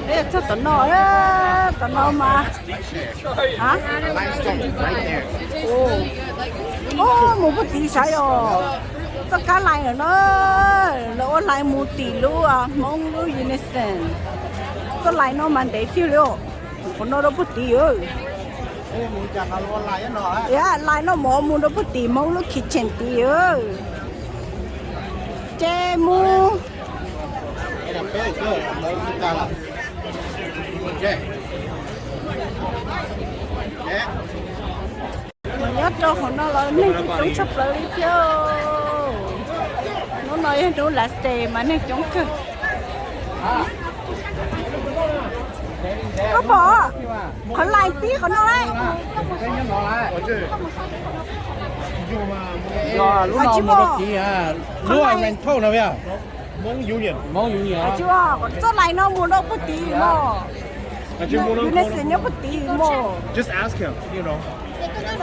Ê, cho tao nói mà. Hả? Ồ, một bút tí sai rồi. Tất cả lại nữa nó lại một tỷ luôn à, mong luôn innocent. Tất lại nó mà để phiêu liệu, còn nó đâu bút tí ơi. Yeah, lại nó mua đâu bút tí mong lúc kitchen tí ơi. Chê mu. Mà nhớ cho họ nó là nên chúng sắp lại đi chứ. Nó nói nó là xe mà nên chúng cơ. Có bỏ. Họ lại tí của nó đấy. Rồi, lúc nào một đợt gì à? Lúc nào mình thâu nào vậy? Mong yêu nhỉ? Chưa, cho lại nó mua đâu bút tí mà. You nên sẽ nhớ bút tí mà. Just ask him, you know. That's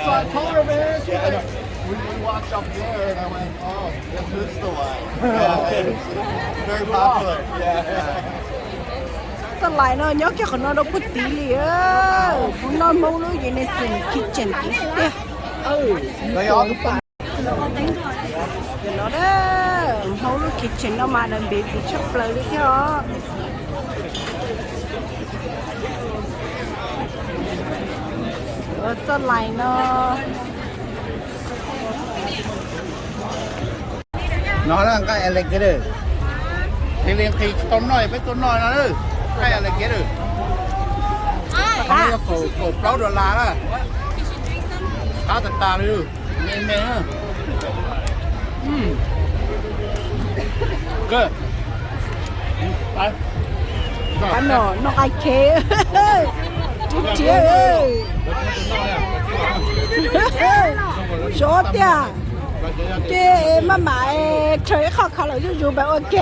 what I told her, man. We walked up there and I went, oh, this is the one. Yeah, very popular. Yeah. Sao lại nó nhớ cái con nó đâu bút tí liền. Nó mong nó gì nên xin kitchen tí xíu. They all Nó đó, mong nó kitchen nó mà làm bếp thì chắc lời đi theo. Sao lại nó là cái alligator. Thì liền thì con nói với con nói nó nữa. Cái alligator. Cái này cổ $6 đó. Cá thật tà đi. Mềm mềm ha. Good. Bye. Cái nó ai khé. Chú chế ơi. Số tiền. Cái mà chơi khó khó là dù bà ok.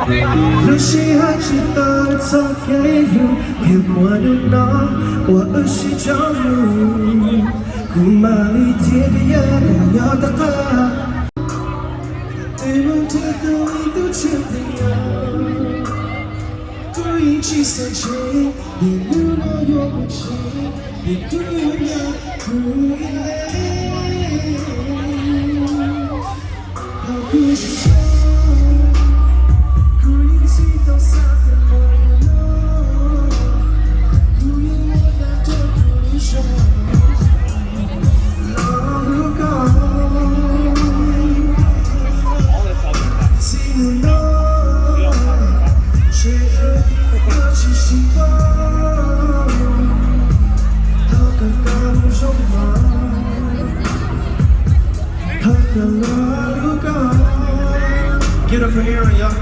若是还知道早该有，别我的脑，我儿时教育，古马里铁的呀，我要的啊，对我这个味道全的呀，故意去撒气，别路那有不起，别故意呀，故意累，好故事。Get up for Aaron, y'all.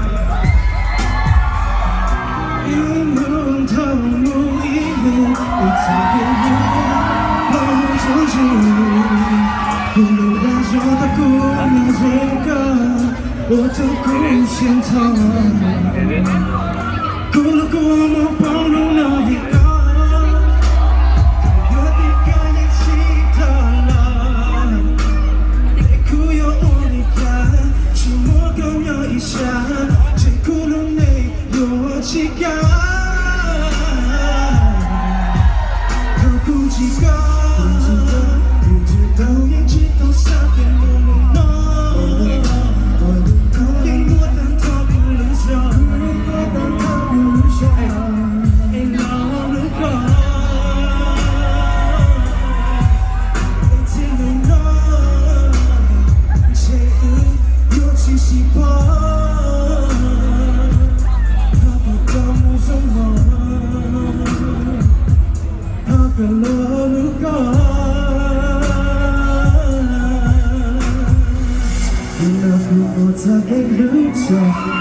我的故乡草，过了过我包容那一个，有点感觉其他了，苦有我的感，寂寞更要一下，这苦了没有几个，好不几个，不知道也知道撒给我。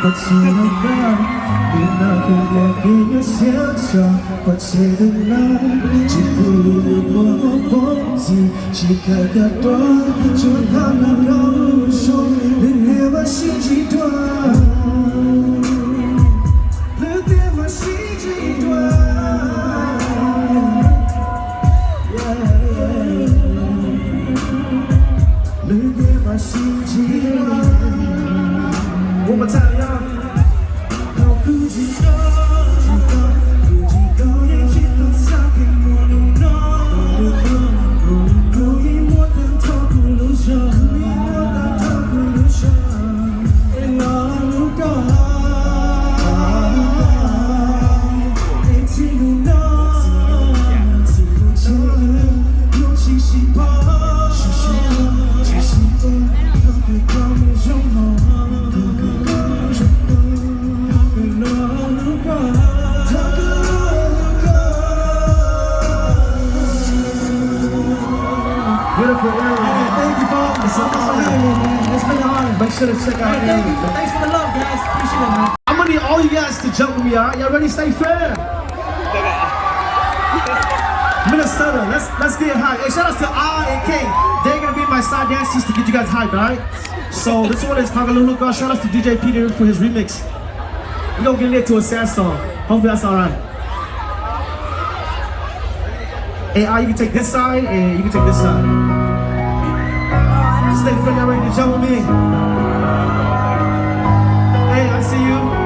把切的那，你那个我给有想象，把切的那，只不过我忘记，只看个多，就怕那老手，你别把心极端，你别把心极端，你别把心极端。One more time, y'all. How could you Beautiful area. Hey, thank you, Bob. It's been an honor. Make sure to check out the area. Thanks for the love, guys. Appreciate it, man. I'm gonna need all you guys to jump with me, alright? Y'all ready? Stay fair. Minnesota, let's get high. Hey, shout out to R and K. They're gonna be my side dancers to get you guys hyped, alright? So this one is Kagalulu. Shout out to DJ Peter for his remix. We're gonna get lit to a sad song. Hopefully that's alright. Hey, you can take this side and you can take this side. Stay friendly, ready to jump with me. Hey, I see you.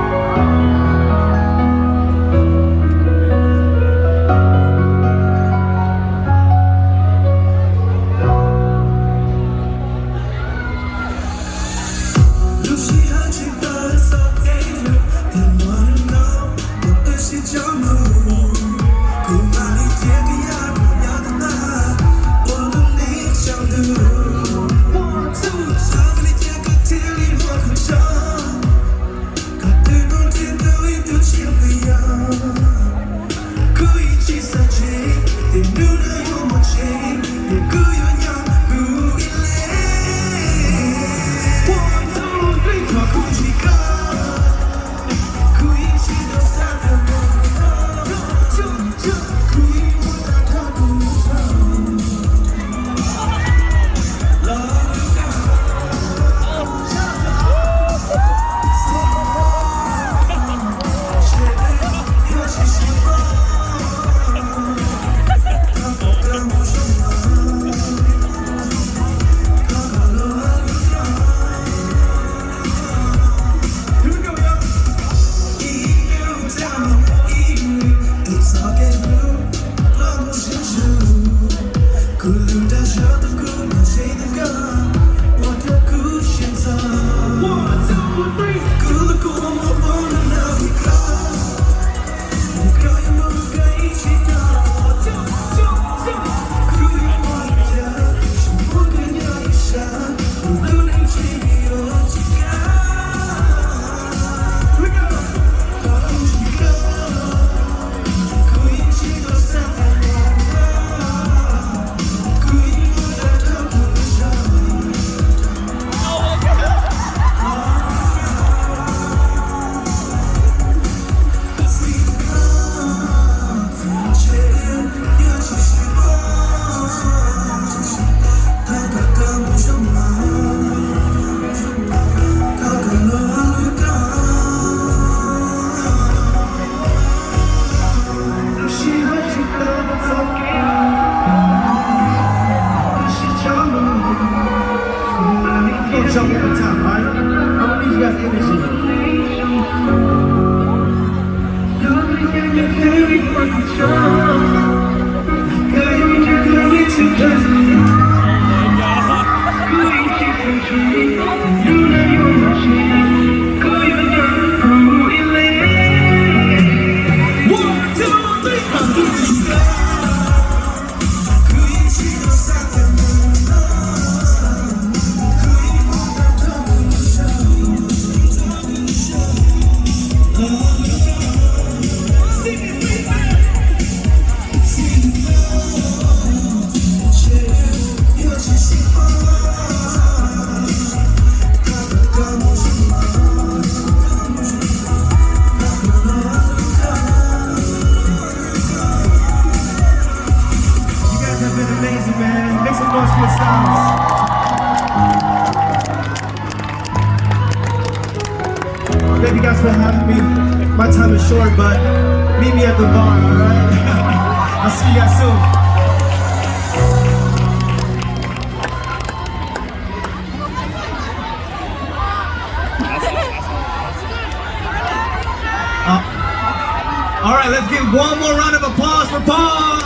energy at the top, alright? I'm gonna need you guys' energy. Thank you guys for having me. My time is short, but meet me at the bar, alright? I'll see you guys soon. Alright, let's give one more round of applause for Paul.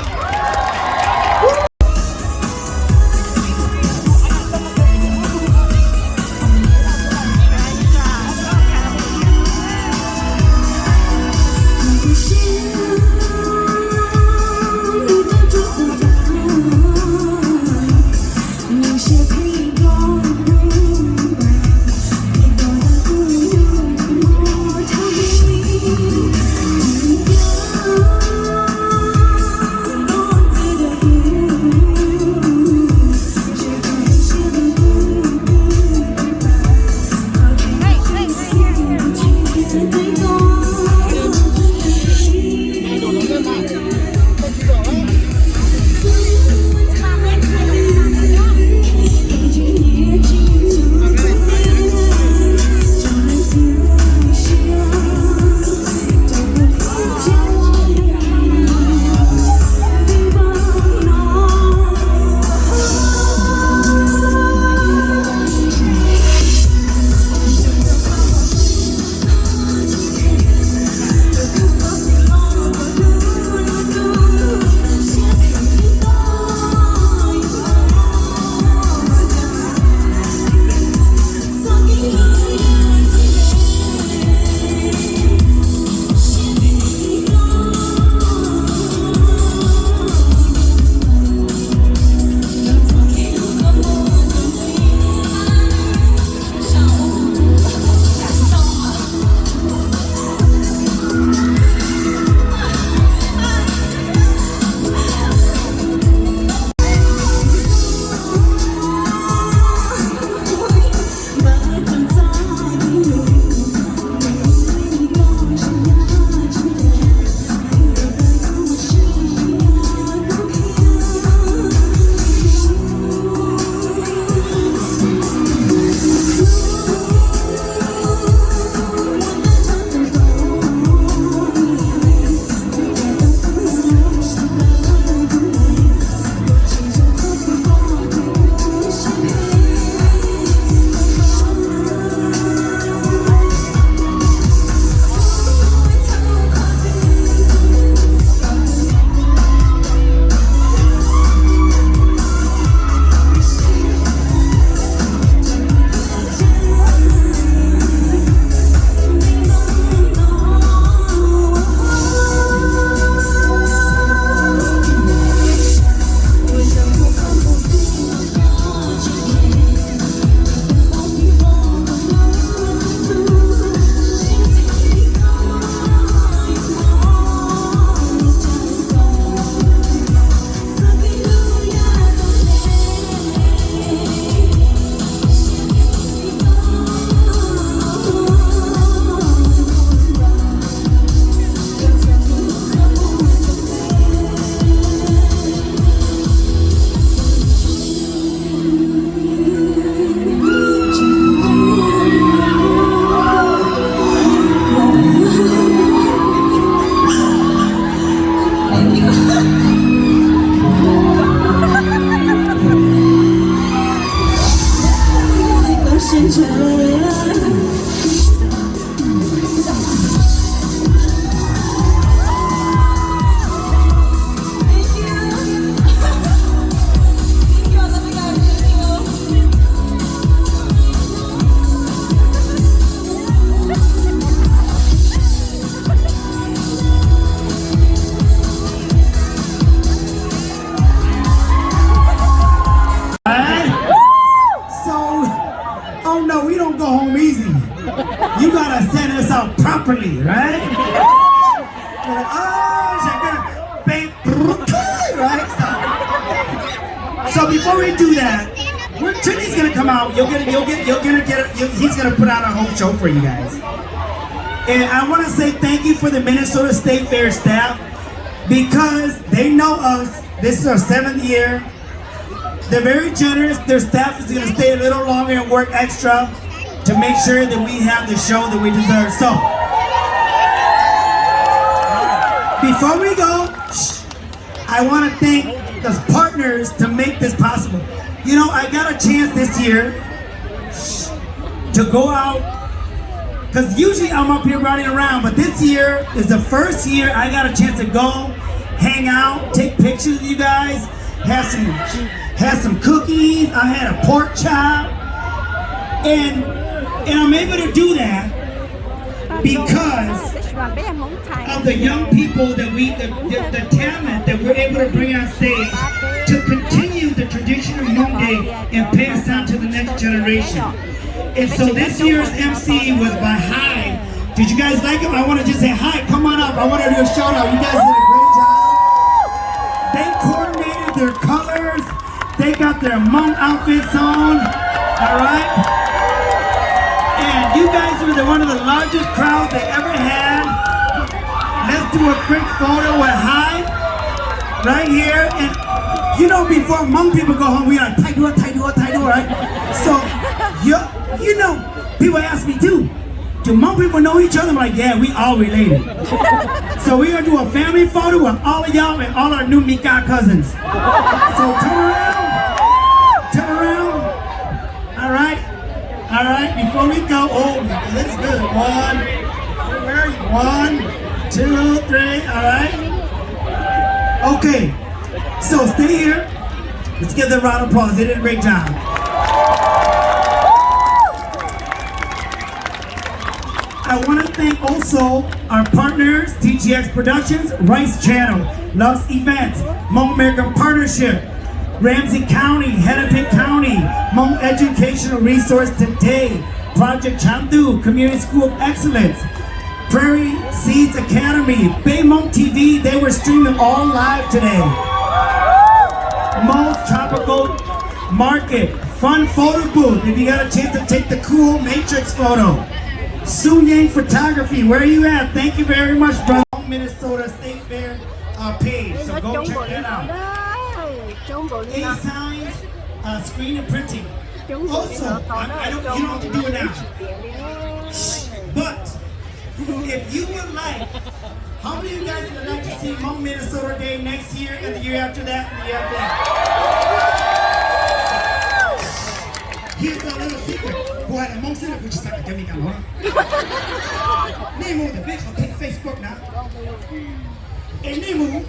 Oh no, we don't go home easy. You gotta set us up properly, right? You're like, oh, right? So before we do that, Trinity gonna come out. He's gonna put on a whole show for you guys. And I want to say thank you for the Minnesota State Fair staff because they know us. This is our 7th year. They're very generous. Their staff is going to stay a little longer and work extra to make sure that we have the show that we deserve. So, before we go, I want to thank the partners to make this possible. You know, I got a chance this year to go out, because usually I'm up here running around, but this year is the first year I got a chance to go, hang out, take pictures with you guys, have some cookies, I had a pork chop, and I'm able to do that because of the young people that the talent that we're able to bring on stage to continue the tradition of Hmong Day and pass on to the next generation. And so this year's MC was by Hi. Did you guys like him? I want to just say hi, come on up. I want to do a shout out. You guys did a great job. They coordinated their colors. They got their Hmong outfits on, all right? And you guys were one of the largest crowds they ever had. Let's do a quick photo with Hi, right here. And you know, before Hmong people go home, we are like, Thai do, right? So, you know, people ask me too, do Hmong people know each other? I'm like, yeah, we all related. So we're gonna do a family photo with all of y'all and all our new Mika cousins. So turn around. All right, before we go, oh, that's good. 1, 2, 3, all right? Okay, so stay here. Let's give them a round of applause. They did a great job. I want to thank also our partners, TGX Productions, Rice Channel, Lux Events, Hmong American Partnership, Ramsey County, Hennepin County, Hmong Educational Resource Today, Project Chandu, Community School of Excellence, Prairie Seeds Academy, Bay Hmong TV, they were streaming all live today. Hmong Tropical Market, Fun Photo Booth, if you got a chance to take the cool Matrix photo. Sun Yang Photography, where are you at? Thank you very much, brother. Minnesota State Fair page, so go check that out. A-Signs, screen and printing. Also, you don't have to do it now. But, if you would like, how many of you guys would like to see Hmong Minnesota Day next year and the year after that and the year after that? Here's a little secret. Who had a Hmong Center, which is academic, huh? Name on the big Facebook now. And name on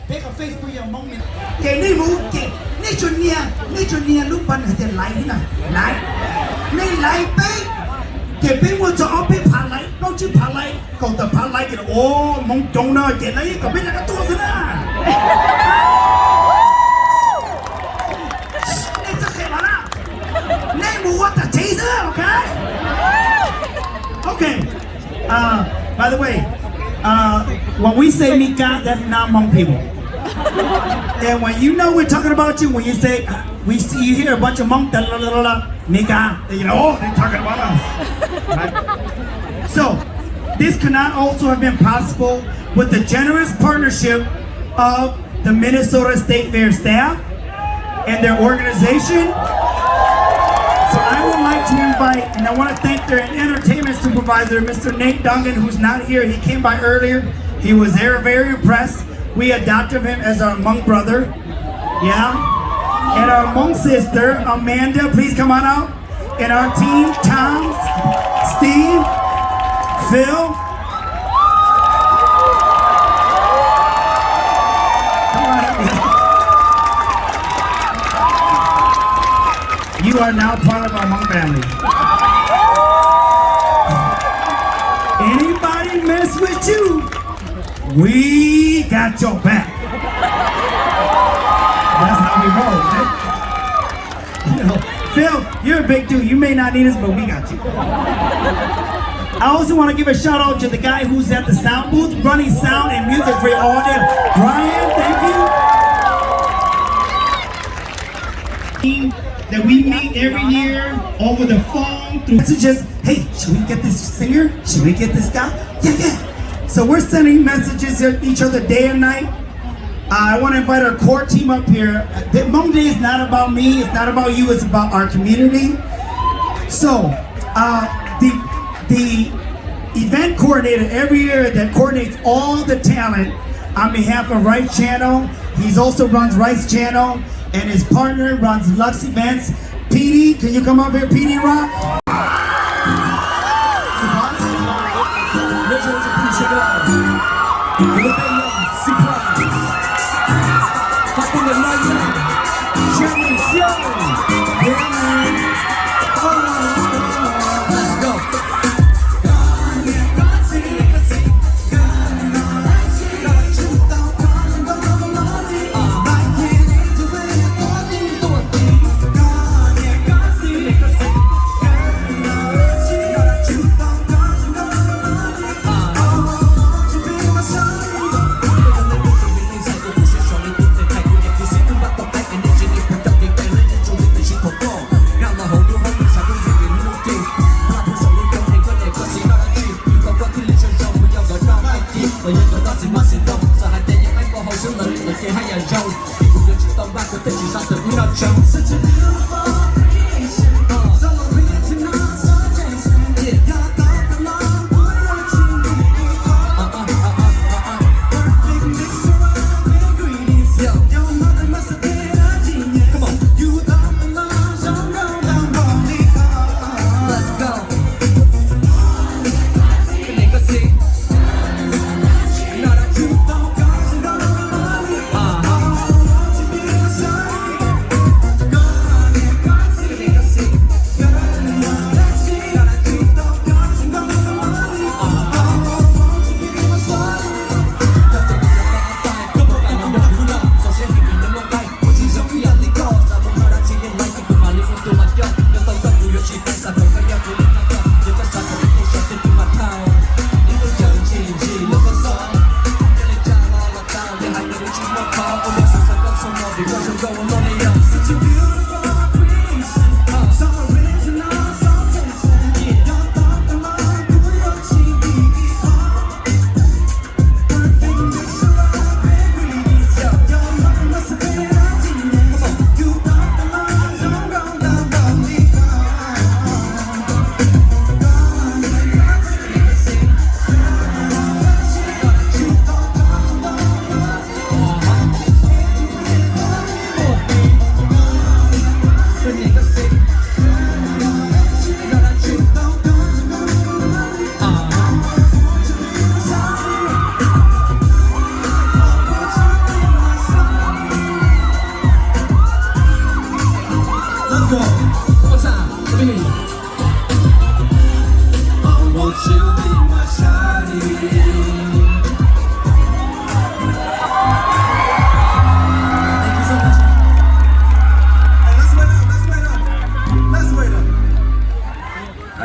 Big Facebook your Hmong Min. Okay, name on okay. Nature near look on the light na. Light. Nay light bay. Okay, bay was to all pay pan light. Don't you pan light? Go to pan light and oh Hmong donor get light. Go big like a two na. It's okay, man. Name what the taser, okay? Okay. By the way, when we say Mika, that's not Hmong people. And when you know we're talking about you, when you say, we see you hear a bunch of Hmong, Mika, you know, oh, they're talking about us. Right? So, this could not also have been possible with the generous partnership of the Minnesota State Fair staff and their organization. So I would like to invite, and I want to thank their entertainment supervisor, Mr. Nate Dungan, who's not here. He came by earlier. He was there, very impressed. We adopted him as our Hmong brother. Yeah. And our Hmong sister, Amanda, please come on out. and our team, Tom, Steve, Phil. You are now part of our Hmong family. Anybody mess with you, we got your back. That's how we roll, right? You know, Phil, you're a big dude. You may not need us, but we got you. I also want to give a shout out to the guy who's at the sound booth, running sound and music for you all day. Brian, thank you. That we meet every year over the phone through messages. Hey, should we get this singer? Should we get this guy? Yeah. So we're sending messages to each other day and night. I want to invite our core team up here. Hmong Day is not about me, it's not about you, it's about our community. So, the event coordinator every year that coordinates all the talent on behalf of Rice Channel, he also runs Rice Channel, and his partner runs Lux Events. Petey, can you come up here, Petey Rock?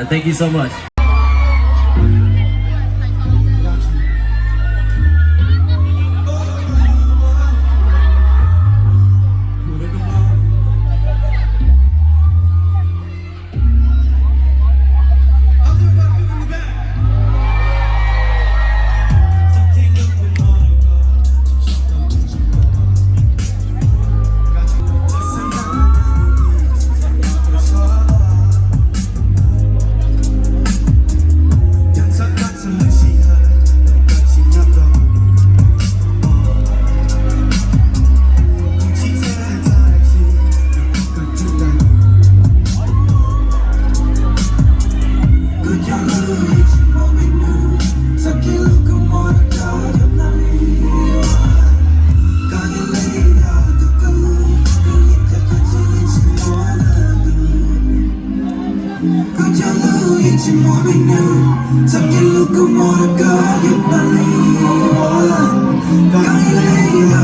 Thank you so much. Hãy subscribe cho kênh Ghiền Mì Gõ để không bỏ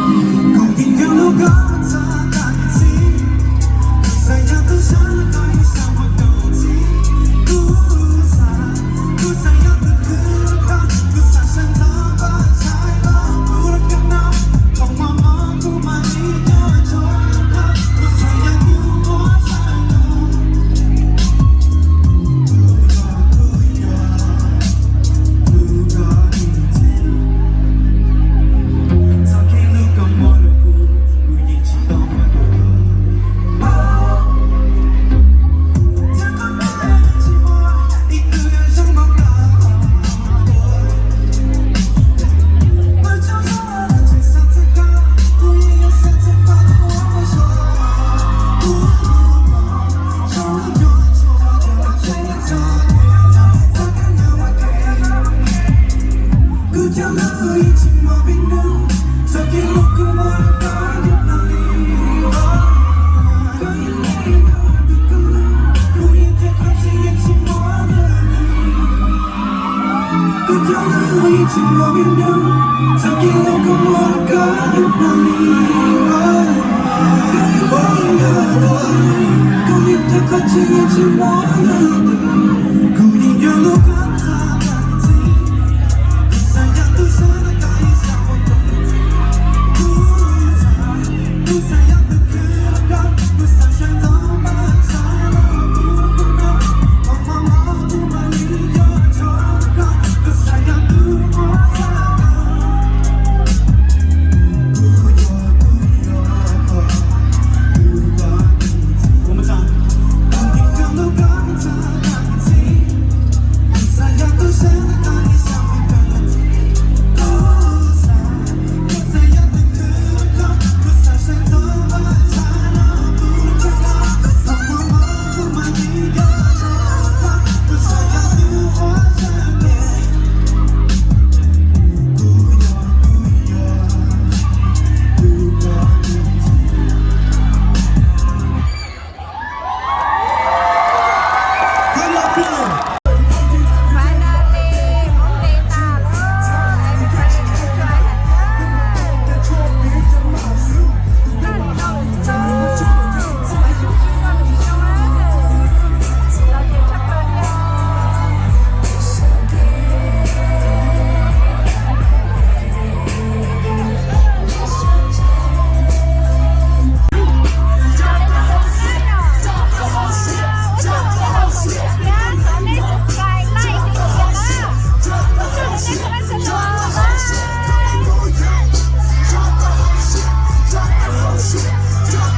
lỡ những video hấp dẫn